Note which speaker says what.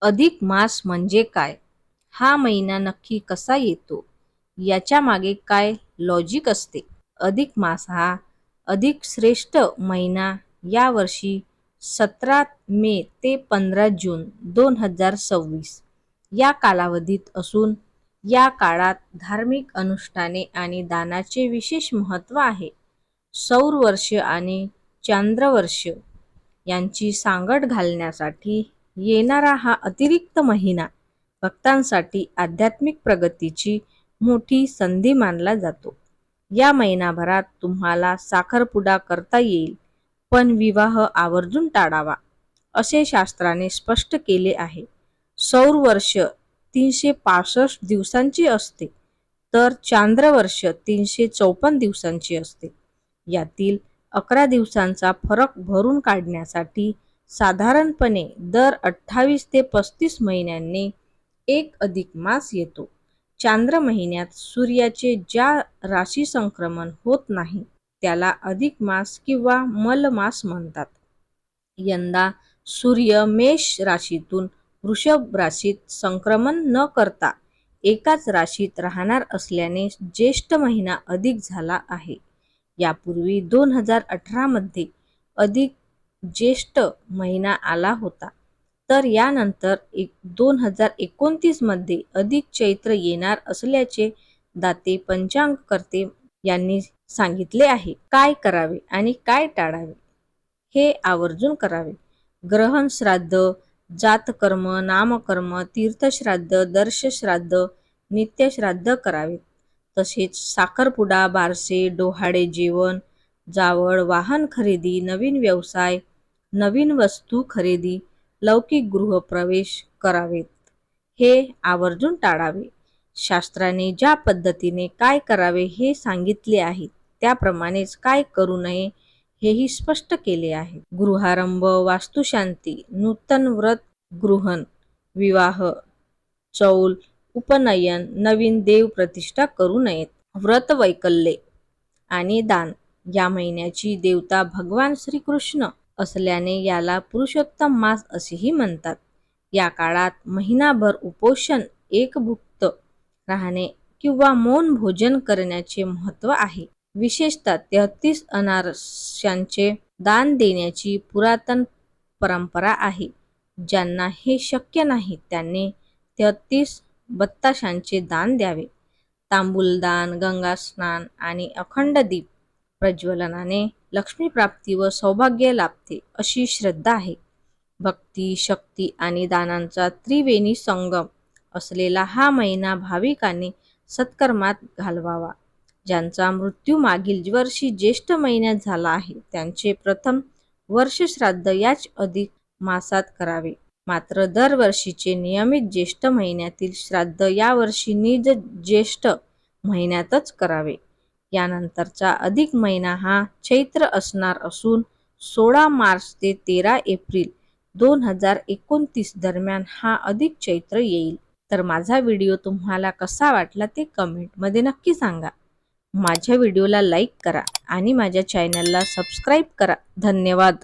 Speaker 1: अधिक मास म्हणजे काय? हा महिना नक्की कसा येतो? याच्या मागे काय लॉजिक असते? अधिक मास हा अधिक श्रेष्ठ महिना यावर्षी 17 मे ते 15 जून 2026 या कालावधीत असून या काळात धार्मिक अनुष्ठाने आणि दानाचे विशेष महत्त्व आहे. सौर वर्ष आणि चांद्रवर्ष यांची सांगड घालण्यासाठी येणारा हा अतिरिक्त महिना भक्तांसाठी आध्यात्मिक प्रगतीची मोठी संधी मानला जातो. या महिनाभरात तुम्हाला साखरपुडा करता येईल, पण विवाह आवर्जून टाळावा, असे शास्त्राने स्पष्ट केले आहे. सौर वर्ष 365 दिवसांची असते, तर चांद्रवर्ष 354 दिवसांची असते. यातील 11 दिवसांचा फरक भरून काढण्यासाठी साधारणपणे दर 28 ते 35 महिन्यांनी एक अधिक मास येतो. चांद्र महिन्यात सूर्याचे ज्या राशी संक्रमण होत नाही त्याला अधिक मास किंवा मलमास म्हणतात. यंदा सूर्य मेष राशीतून वृषभ राशीत संक्रमण न करता एकाच राशीत राहणार असल्याने ज्येष्ठ महिना अधिक झाला आहे. यापूर्वी 2018 मध्ये अधिक ज्येष्ठ महिना आला होता, तर यानंतर 2029 मध्ये अधिक चैत्र येणार असल्याचे दाते पंचांगकर्ते यांनी सांगितले आहे. काय करावे आणि काय टाळावे हे आवर्जून करावे. ग्रहण श्राद्ध, जातकर्म, नामकर्म, तीर्थश्राद्ध, दर्शश्राद्ध, नित्यश्राद्ध करावेत. तसेच साखरपुडा, बारसे, डोहाळे जेवण, जावळ, वाहन खरेदी, नवीन व्यवसाय, नवीन वस्तू खरेदी, लौकिक गृहप्रवेश करावेत. हे आवर्जून टाळावे. शास्त्राने ज्या पद्धतीने काय करावे हे सांगितले आहे त्याप्रमाणेच काय करू नये हेही स्पष्ट केले आहे. गृहारंभ, वास्तुशांती, नूतन व्रत गृहण, विवाह, चौल, उपनयन, नवीन देवप्रतिष्ठा करू नयेत. व्रतवैकल्ये आणि दान. या महिन्याची देवता भगवान श्रीकृष्ण असल्याने याला पुरुषोत्तम मास असेही म्हणतात. या काळात महिनाभर उपोषण, एकभुक्त राहणे किंवा मौन भोजन करण्याचे महत्त्व आहे. विशेषतः 33 अनारशांचे दान देण्याची पुरातन परंपरा आहे. ज्यांना हे शक्य नाही त्यांनी 33 बत्ताशांचे दान द्यावे. तांबूलदान, गंगास्नान आणि अखंड दीप प्रज्वलनाने लक्ष्मीप्राप्ती व सौभाग्य लाभते अशी श्रद्धा आहे. भक्ती, शक्ती आणि दानांचा त्रिवेणी संगम असलेला हा महिना भाविकांनी सत्कर्मात घालवावा. ज्यांचा मृत्यू मागील वर्षी ज्येष्ठ महिन्यात झाला आहे त्यांचे प्रथम वर्षश्राद्ध याच अधिक मासात करावे. मात्र दरवर्षीचे नियमित ज्येष्ठ महिन्यातील श्राद्ध यावर्षी निज ज्येष्ठ महिन्यातच करावे. यानंतरचा अधिक महिना हा चैत्र असणार असून 16 मार्च ते 13 एप्रिल 2029 दरम्यान हा अधिक चैत्र येईल. तर माझा व्हिडिओ तुम्हाला कसा वाटला ते कमेंटमध्ये नक्की सांगा. माझ्या व्हिडिओला लाईक करा आणि माझ्या चॅनलला सबस्क्राईब करा. धन्यवाद.